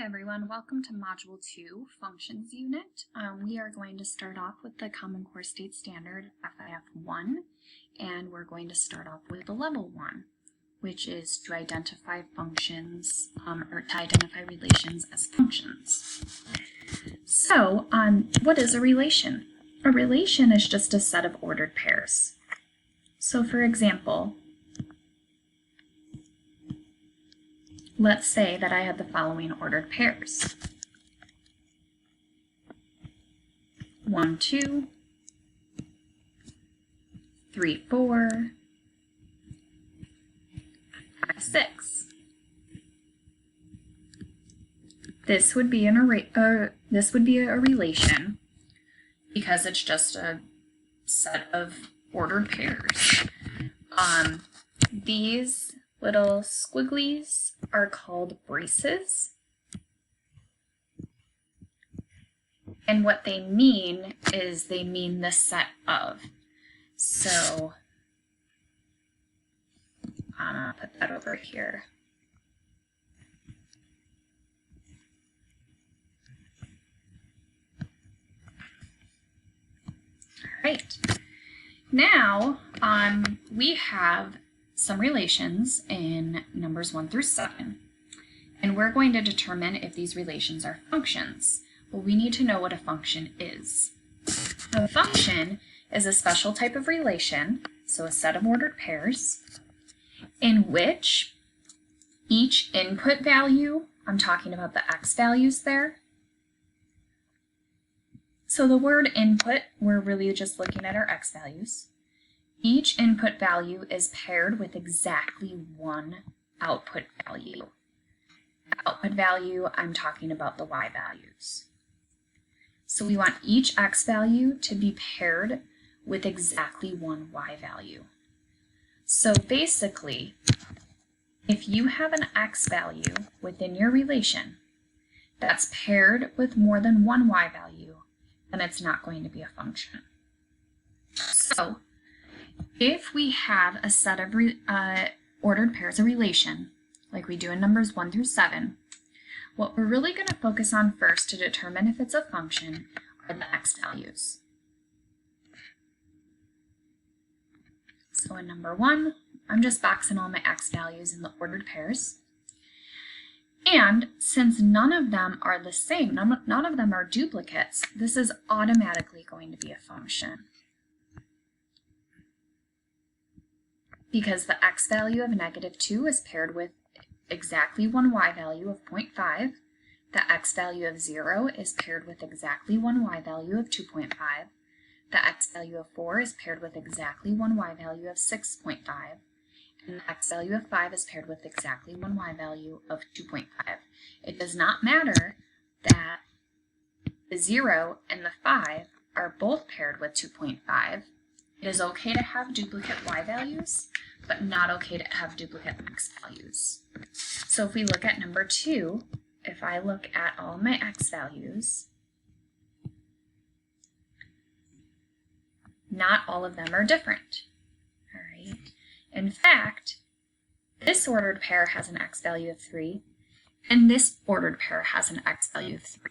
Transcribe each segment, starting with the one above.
everyone, welcome to Module 2, Functions Unit. We are going to start off with the Common Core State Standard, F.IF.1, and we're going to start off with the Level 1, which is to identify functions, or to identify relations as functions. So, what is a relation? A relation is just a set of ordered pairs. So, for example, let's say that I had the following ordered pairs. 1, 2, 3, 4, 5, 6. This would be a relation because it's just a set of ordered pairs. These little squigglies are called braces. And what they mean is they mean the set of. So I'm going to put that over here. All right. Now we have some relations in numbers 1 through 7, and we're going to determine if these relations are functions. Well, we need to know what a function is. A function is a special type of relation, so a set of ordered pairs, in which each input value, I'm talking about the x values there. So the word input, we're really just looking at our x values. Each input value is paired with exactly one output value. The output value, I'm talking about the y values. So we want each x value to be paired with exactly one y value. So basically, if you have an x value within your relation that's paired with more than one y value, then it's not going to be a function. So if we have a set of ordered pairs of relation, like we do in numbers 1 through 7, what we're really going to focus on first to determine if it's a function are the x values. So in number 1, I'm just boxing all my x values in the ordered pairs. And since none of them are the same, none of them are duplicates, this is automatically going to be a function. Because the x value of -2 is paired with exactly one y value of 0.5, the x value of 0 is paired with exactly one y value of 2.5, the x value of 4 is paired with exactly one y value of 6.5, and the x value of 5 is paired with exactly one y value of 2.5. It does not matter that the 0 and the 5 are both paired with 2.5. It is okay to have duplicate y values, but not okay to have duplicate x values. So if we look at number 2, if I look at all my x values, not all of them are different. All right. In fact, this ordered pair has an x value of 3, and this ordered pair has an x value of 3.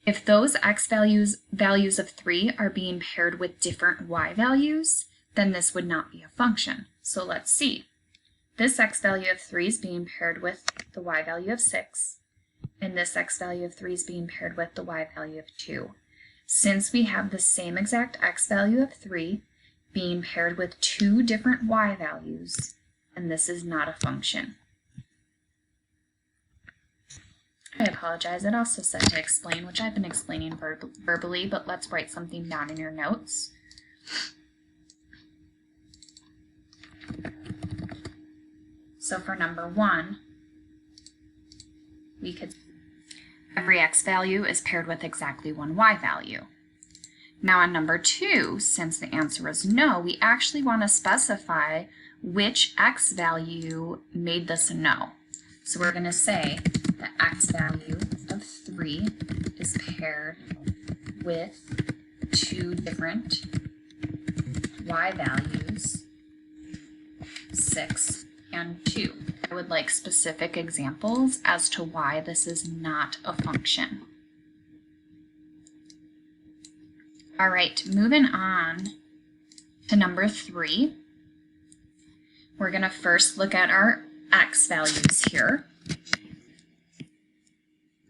If those x values of 3 are being paired with different y values, then this would not be a function. So let's see. This x value of 3 is being paired with the y value of 6, and this x value of 3 is being paired with the y value of 2. Since we have the same exact x value of 3 being paired with 2 different y values, and this is not a function. I apologize, it also said to explain, which I've been explaining verbally, but let's write something down in your notes. So for number 1, we could, every x value is paired with exactly one y value. Now on number 2, since the answer is no, we actually want to specify which x value made this a no. So we're going to say the x value of 3 is paired with 2 different y values, 6 and 2. I would like specific examples as to why this is not a function. All right, moving on to number 3. We're going to first look at our x values here.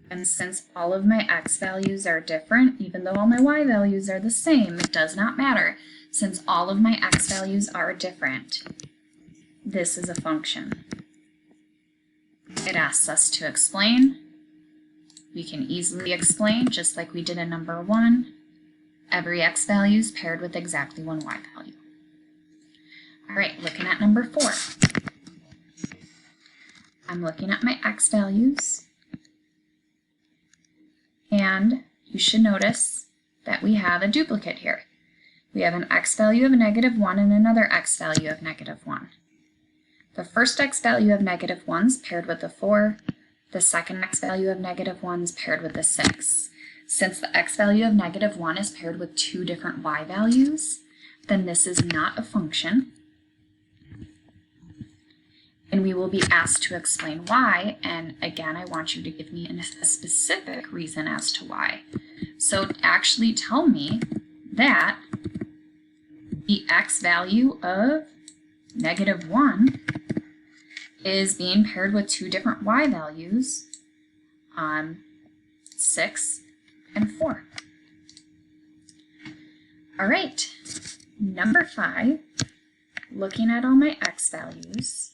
And since all of my x values are different, even though all my y values are the same, it does not matter. Since all of my x values are different, this is a function. It asks us to explain. We can easily explain, just like we did in number 1. Every x value is paired with exactly one y value. All right, looking at number 4. I'm looking at my x values. And you should notice that we have a duplicate here. We have an x value of -1 and another x value of -1. The first x value of -1 is paired with the 4. The second x value of -1 is paired with the 6. Since the x value of -1 is paired with 2 different y values, then this is not a function. And we will be asked to explain why, and again, I want you to give me a specific reason as to why. So actually tell me that the x value of -1 is being paired with 2 different y values, 6 and 4. All right, number 5, looking at all my x values,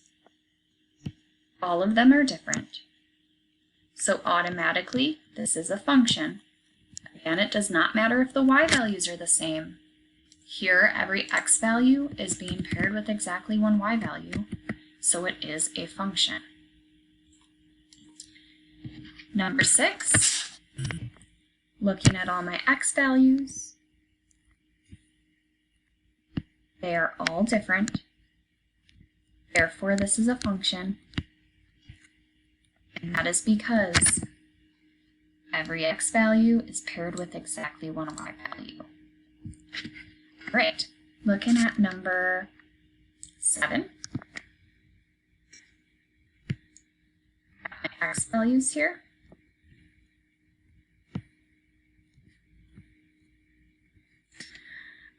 all of them are different. So automatically, this is a function. Again, it does not matter if the y values are the same. Here, every x value is being paired with exactly one y value, so it is a function. Number 6, looking at all my x values, they are all different. Therefore, this is a function. And that is because every x value is paired with exactly one y value. All right, looking at number 7. My x values here.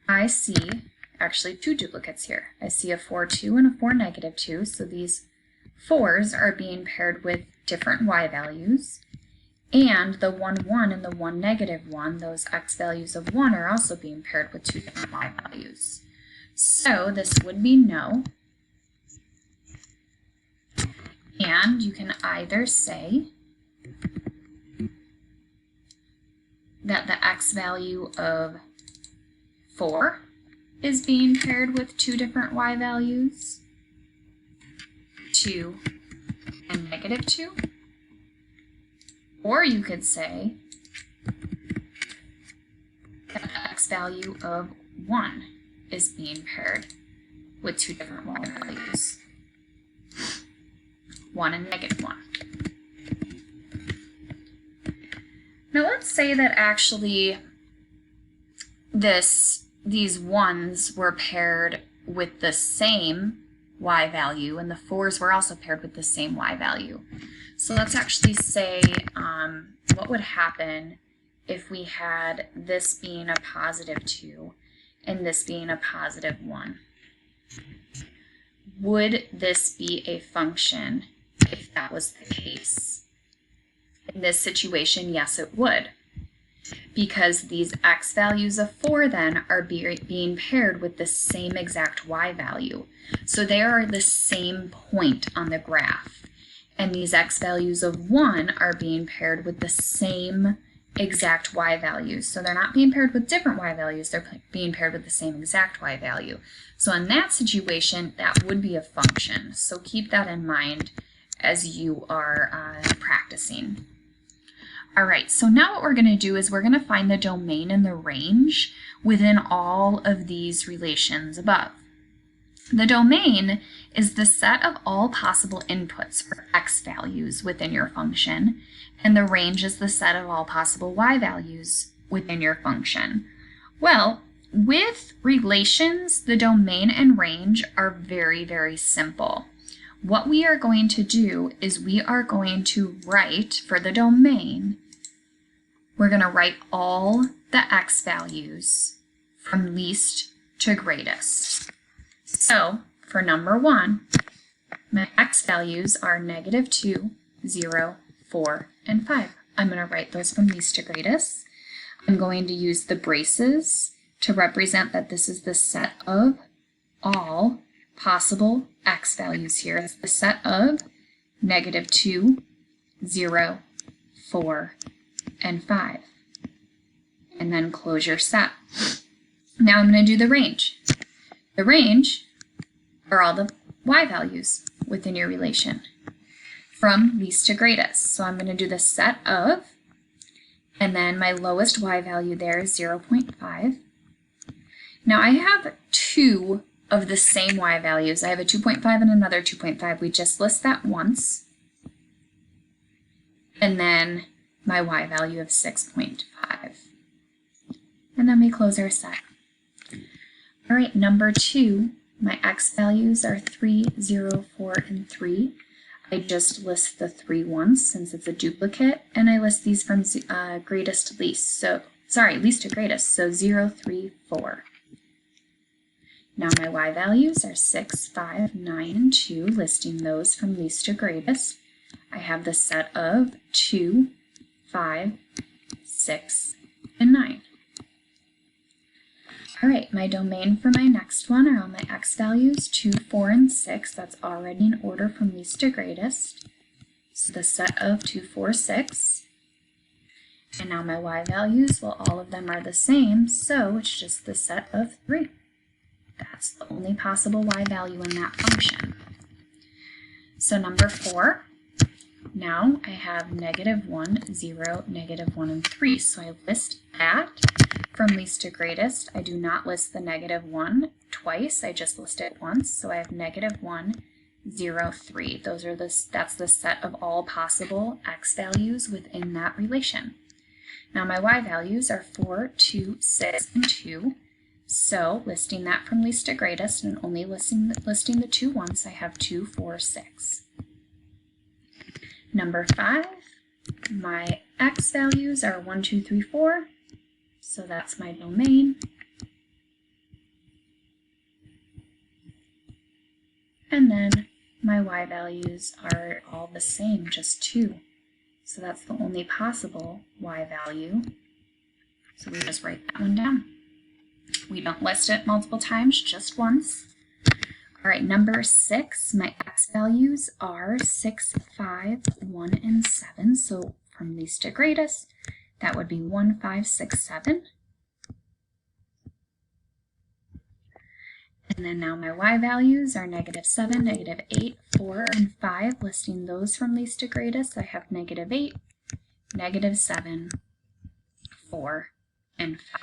I see actually 2 duplicates here. I see a 4, 2 and a 4, -2. So these 4s are being paired with different y values, and the 1, 1 and the 1, -1, those x values of 1 are also being paired with 2 different y values. So this would be no, and you can either say that the x value of 4 is being paired with 2 different y values, 2 and -2, or you could say that the x value of 1 is being paired with 2 different y values, 1 and -1. Now let's say that actually these 1s were paired with the same y value, and the 4s were also paired with the same y value. So let's actually say what would happen if we had this being a +2 and this being a +1. Would this be a function if that was the case? In this situation, yes, it would, because these x values of 4 then are being paired with the same exact y value. So they are the same point on the graph. And these x values of 1 are being paired with the same exact y values. So they're not being paired with different y values, they're being paired with the same exact y value. So in that situation, that would be a function. So keep that in mind as you are practicing. All right, so now what we're going to do is we're going to find the domain and the range within all of these relations above. The domain is the set of all possible inputs for x values within your function, and the range is the set of all possible y values within your function. Well, with relations, the domain and range are very, very simple. What we are going to do is we are going to write, for the domain, we're going to write all the x values from least to greatest. So for number 1, my x values are -2, 0, 4, and 5. I'm going to write those from least to greatest. I'm going to use the braces to represent that this is the set of all possible x values here. It's the set of -2, 0, 4, and 5. And then close your set. Now I'm going to do the range. The range are all the y values within your relation from least to greatest. So I'm going to do the set of, and then my lowest y value there is 0.5. Now I have 2 of the same y values. I have a 2.5 and another 2.5. We just list that once. And then my y value of 6.5. And then we close our set. All right, number 2, my x values are 3, 0, 4, and 3. I just list the 3 once since it's a duplicate, and I list these from greatest to least. So, least to greatest, so 0, 3, 4. Now my y values are 6, 5, 9, and 2, listing those from least to greatest. I have the set of 2, 5, 6, and 9. All right, my domain for my next one are all my x values, 2, 4, and 6. That's already in order from least to greatest. So the set of 2, 4, 6. And now my y values, well, all of them are the same, so it's just the set of 3. That's the only possible y value in that function. So number 4, now I have -1, 0, -1, and 3. So I list that from least to greatest. I do not list the -1 twice. I just list it once. So I have -1, 0, 3. That's the set of all possible x values within that relation. Now my y values are 4, 2, 6, and 2. So listing that from least to greatest and only listing the 2 once, I have 2, 4, 6. Number 5, my x values are 1, 2, 3, 4. So that's my domain. And then my y values are all the same, just 2. So that's the only possible y value. So we just write that one down. We don't list it multiple times, just once. All right, number 6, my x values are 6, 5, 1, and 7. So from least to greatest, that would be 1, 5, 6, 7. And then now my y values are -7, -8, 4, and 5. Listing those from least to greatest, I have -8, -7, 4, and 5.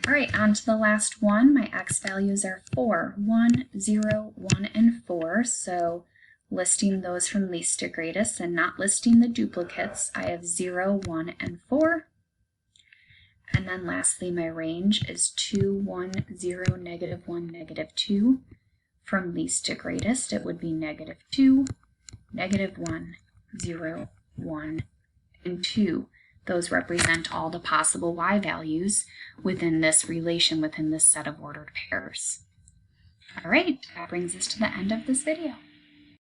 All right, on to the last one. My x values are 4, 1, 0, 1, and 4. So listing those from least to greatest and not listing the duplicates, I have 0, 1, and 4. And then lastly, my range is 2, 1, 0, -1, -2. From least to greatest, it would be -2, -1, 0, 1, and 2. Those represent all the possible y values within this relation, within this set of ordered pairs. All right, that brings us to the end of this video.